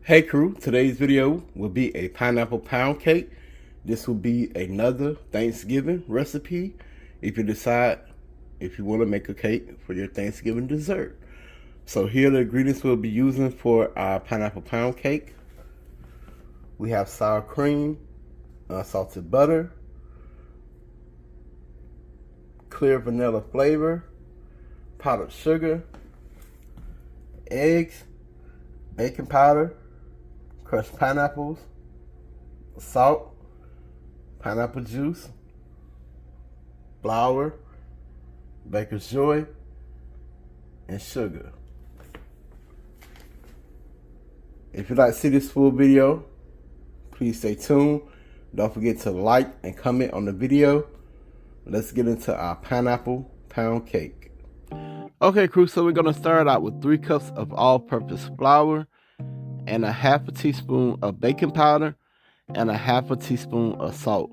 Hey crew, today's video will be a pineapple pound cake. This will be another Thanksgiving recipe if you decide if you want to make a cake for your Thanksgiving dessert. So here are the ingredients we'll be using for our pineapple pound cake. We have sour cream, unsalted butter, clear vanilla flavor, powdered sugar, eggs, baking powder, crushed pineapples, salt, pineapple juice, flour, baker's joy, and sugar. If you'd like to see this full video, please stay tuned. Don't forget to like and comment on the video. Let's get into our pineapple pound cake. Okay crew, so we're gonna start out with 3 cups of all-purpose flour and a half a teaspoon of baking powder and a half a teaspoon of salt.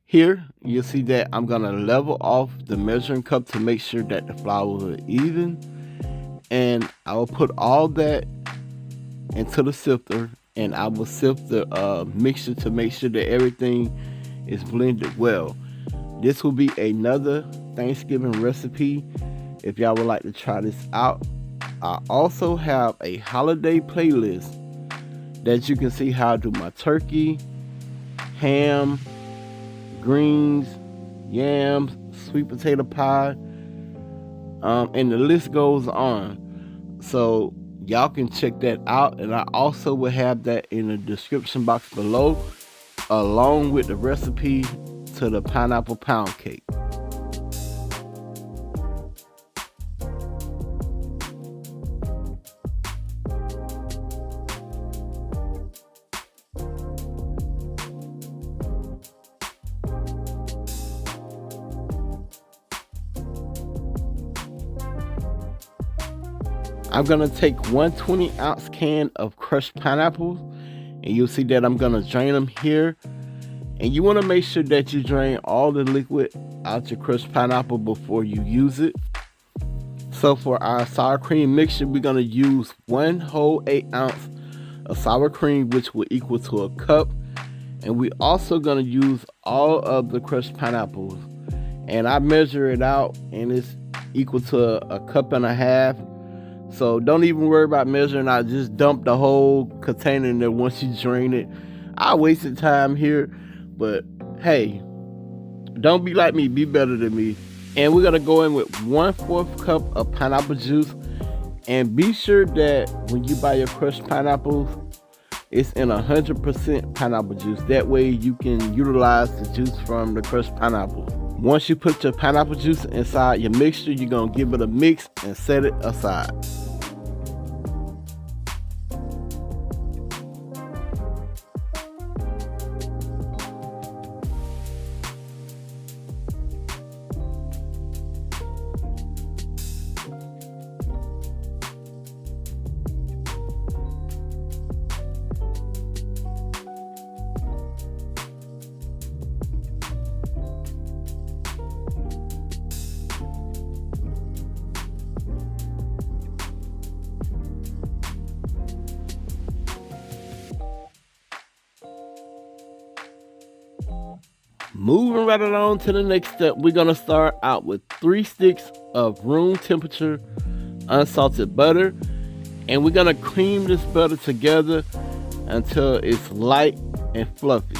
Here you'll see that I'm gonna level off the measuring cup to make sure that the flour is even, and I will put all that into the sifter and I will sift the mixture to make sure that everything is blended well. This will be another Thanksgiving recipe if y'all would like to try this out. I also have a holiday playlist that you can see how I do my turkey, ham, greens, yams, sweet potato pie, and the list goes on. So y'all can check that out, and I also will have that in the description box below along with the recipe to the pineapple pound cake. I'm gonna take 120-ounce can of crushed pineapples, and you'll see that I'm gonna drain them here. And you want to make sure that you drain all the liquid out your crushed pineapple before you use it. So for our sour cream mixture, we're gonna use 1 whole 8-ounce of sour cream, which will equal to a cup. And we also gonna use all of the crushed pineapples, and I measure it out, and it's equal to a cup and a half. So don't even worry about measuring. I just dump the whole container in there once you drain it. I wasted time here, but hey, don't be like me, be better than me. And we're gonna go in with 1/4 cup of pineapple juice, and be sure that when you buy your crushed pineapples, it's in 100% pineapple juice. That way you can utilize the juice from the crushed pineapples. Once you put your pineapple juice inside your mixture, you're gonna give it a mix and set it aside. Moving right along to the next step, we're gonna start out with 3 sticks of room temperature unsalted butter, and we're gonna cream this butter together until it's light and fluffy.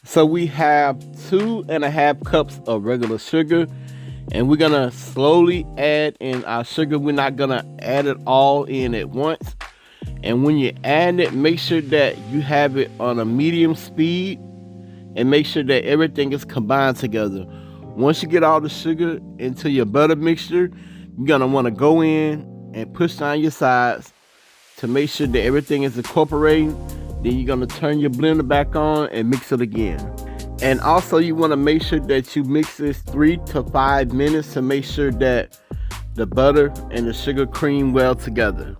So we have 2.5 cups of regular sugar, And we're gonna slowly add in our sugar. We're not gonna add it all in at once. And when you add it, make sure that you have it on a medium speed and make sure that everything is combined together. Once you get all the sugar into your butter mixture, you're gonna wanna go in and push down your sides to make sure that everything is incorporating. Then you're gonna turn your blender back on and mix it again. And also you wanna make sure that you mix this 3 to 5 minutes to make sure that the butter and the sugar cream well together.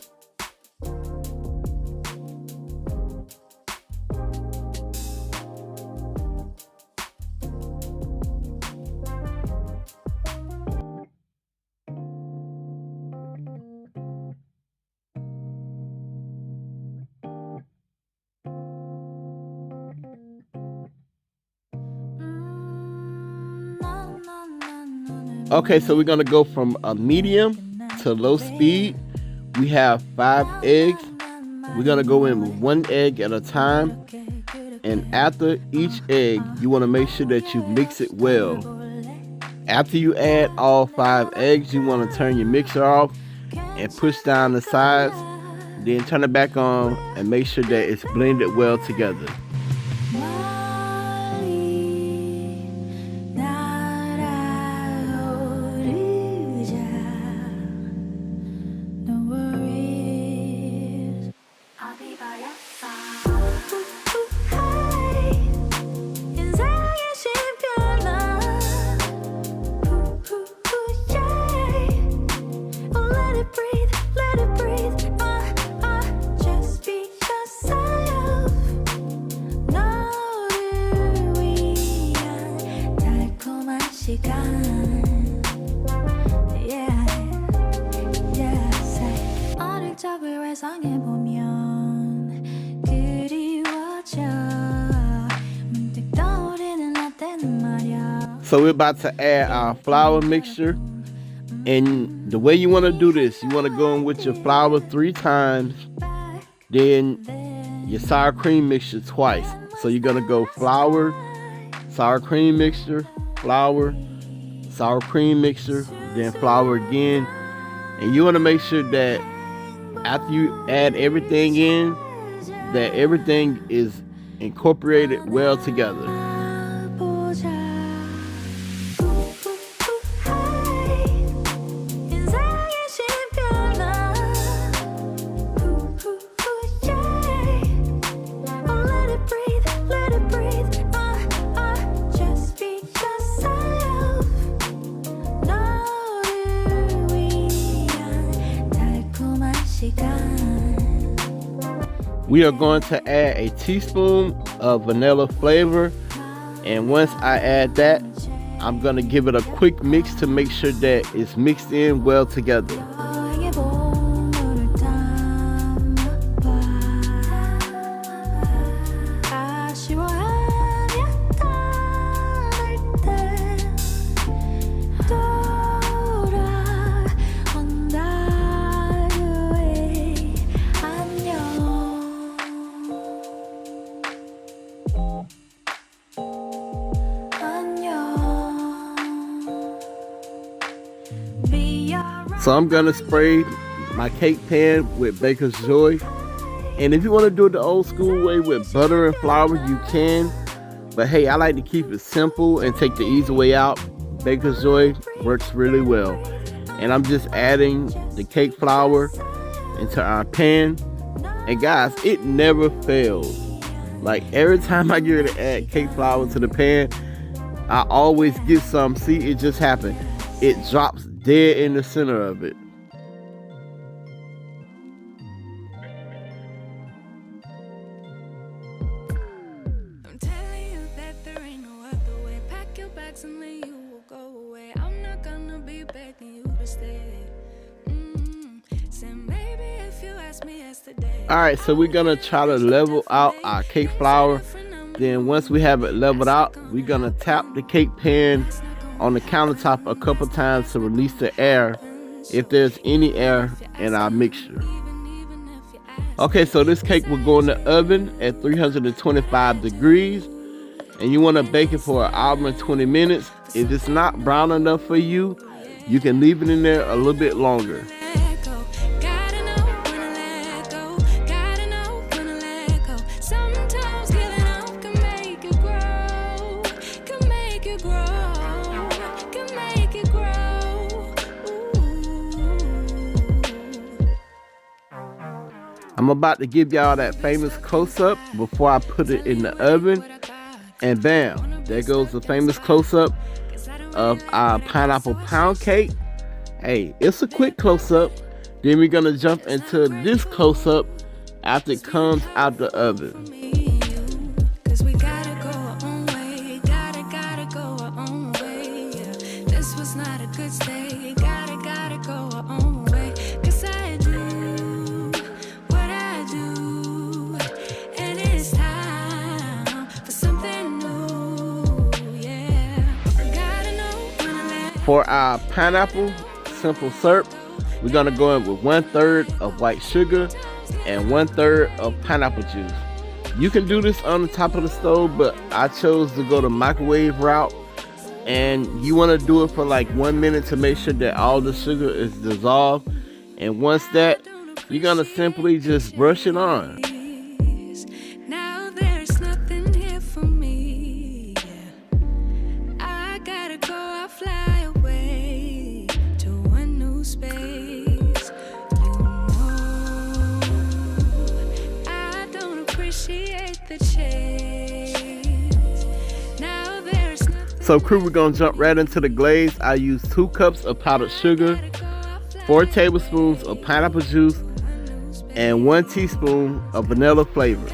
Okay, so we're gonna go from a medium to low speed. We have 5 eggs. We're gonna go in with 1 egg at a time. And after each egg, you wanna make sure that you mix it well. After you add all 5 eggs, you wanna turn your mixer off and push down the sides. Then turn it back on and make sure that it's blended well together. So we're about to add our flour mixture, and the way you want to do this, you want to go in with your flour 3 times, then your sour cream mixture twice. So you're gonna go flour, sour cream mixture, flour, sour cream mixture, then flour again. And you want to make sure that after you add everything in, that everything is incorporated well together. We are going to add a teaspoon of vanilla flavor, and once I add that, I'm going to give it a quick mix to make sure that it's mixed in well together. So I'm gonna spray my cake pan with Baker's Joy. And if you wanna do it the old school way with butter and flour, you can. But hey, I like to keep it simple and take the easy way out. Baker's Joy works really well. And I'm just adding the cake flour into our pan. And guys, it never fails. Like every time I get ready to add cake flour to the pan, I always get some. See, it just happened. It drops dead in the center of it. I'm telling you that there ain't no other way. Pack your bags and then you will go away. I'm not gonna be begging you to stay. Say maybe if you asked me yesterday. Alright, so we're gonna try to level out our cake flour. Then once we have it leveled out, we're gonna tap the cake pan on the countertop a couple times to release the air if there's any air in our mixture. Okay, so this cake will go in the oven at 325 degrees, and you want to bake it for 1 hour and 20 minutes. If it's not brown enough for you, you can leave it in there a little bit longer. I'm about to give y'all that famous close-up before I put it in the oven. And bam, there goes the famous close-up of our pineapple pound cake. Hey, it's a quick close-up. Then we're gonna jump into this close-up after it comes out the oven. For our pineapple simple syrup, we're gonna go in with 1/3 of white sugar and 1/3 of pineapple juice. You can do this on the top of the stove, but I chose to go the microwave route. And you want to do it for like 1 minute to make sure that all the sugar is dissolved. And once that, you're gonna simply just brush it on. So crew, we're gonna jump right into the glaze. I use 2 cups of powdered sugar, 4 tablespoons of pineapple juice, and 1 teaspoon of vanilla flavor.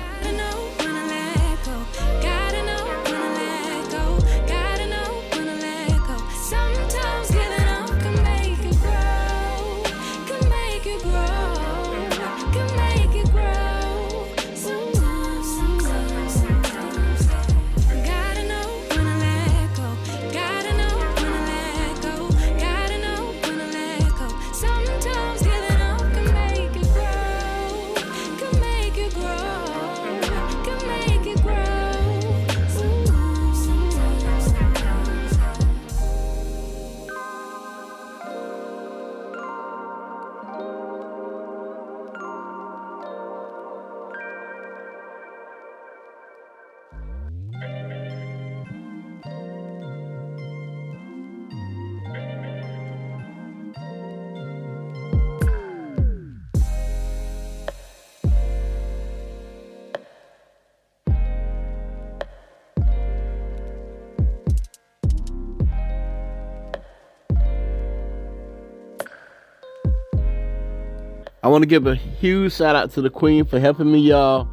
I want to give a huge shout out to the queen for helping me, y'all.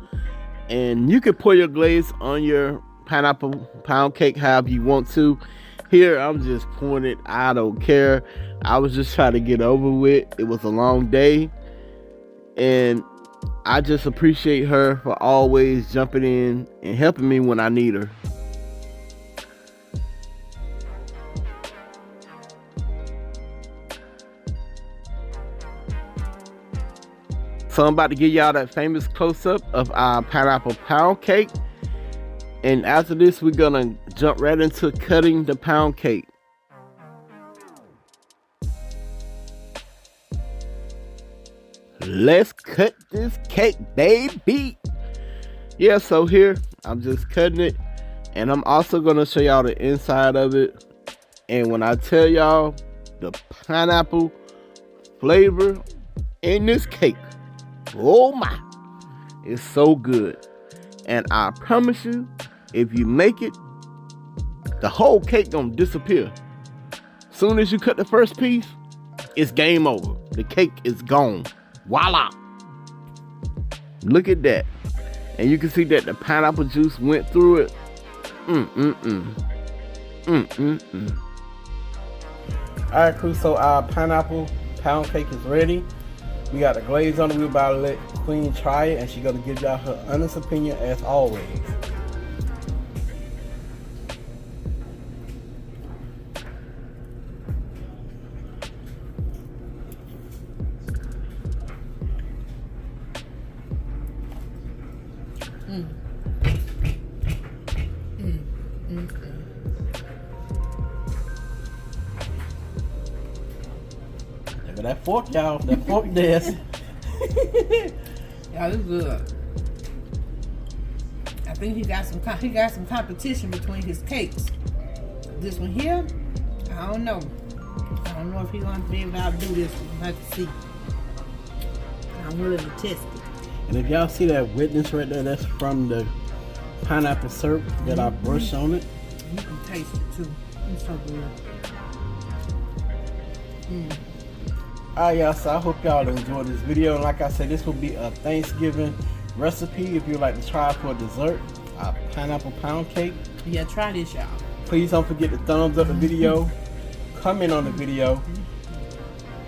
And you can pour your glaze on your pineapple pound cake however you want to. Here, I'm just pouring it. I don't care. I was just trying to get over with. It was a long day. And I just appreciate her for always jumping in and helping me when I need her. So I'm about to give y'all that famous close-up of our pineapple pound cake. And after this, we're gonna jump right into cutting the pound cake. Let's cut this cake, baby. Yeah, so here, I'm just cutting it. And I'm also gonna show y'all the inside of it. And when I tell y'all the pineapple flavor in this cake, oh my, it's so good. And I promise you, if you make it, the whole cake gonna disappear. Soon as you cut the first piece, it's game over. The cake is gone. Voila. Look at that. And you can see that the pineapple juice went through it. Alright crew, so our pineapple pound cake is ready. We got the glaze on it. We're about to let Queen try it, and she's gonna give y'all her honest opinion as always. that fork, y'all. That fork there. Yeah, this is good. I think he got some competition between his cakes. This one here, I don't know. I don't know if he's gonna be able to outdo this one. We'll have to see. I'm willing to test it. And if y'all see that witness right there, that's from the pineapple syrup that I brushed on it. You can taste it too. It's so good. Alright, y'all, so I hope y'all enjoyed this video. And like I said, this will be a Thanksgiving recipe if you'd like to try it for dessert. A pineapple pound cake. Yeah, try this, y'all. Please don't forget to thumbs up the video, comment on the video,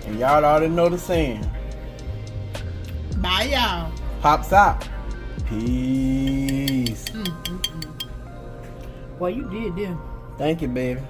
and y'all already know the saying. Bye, y'all. Pops out. Peace. Well, you did, didn't you? Thank you, baby.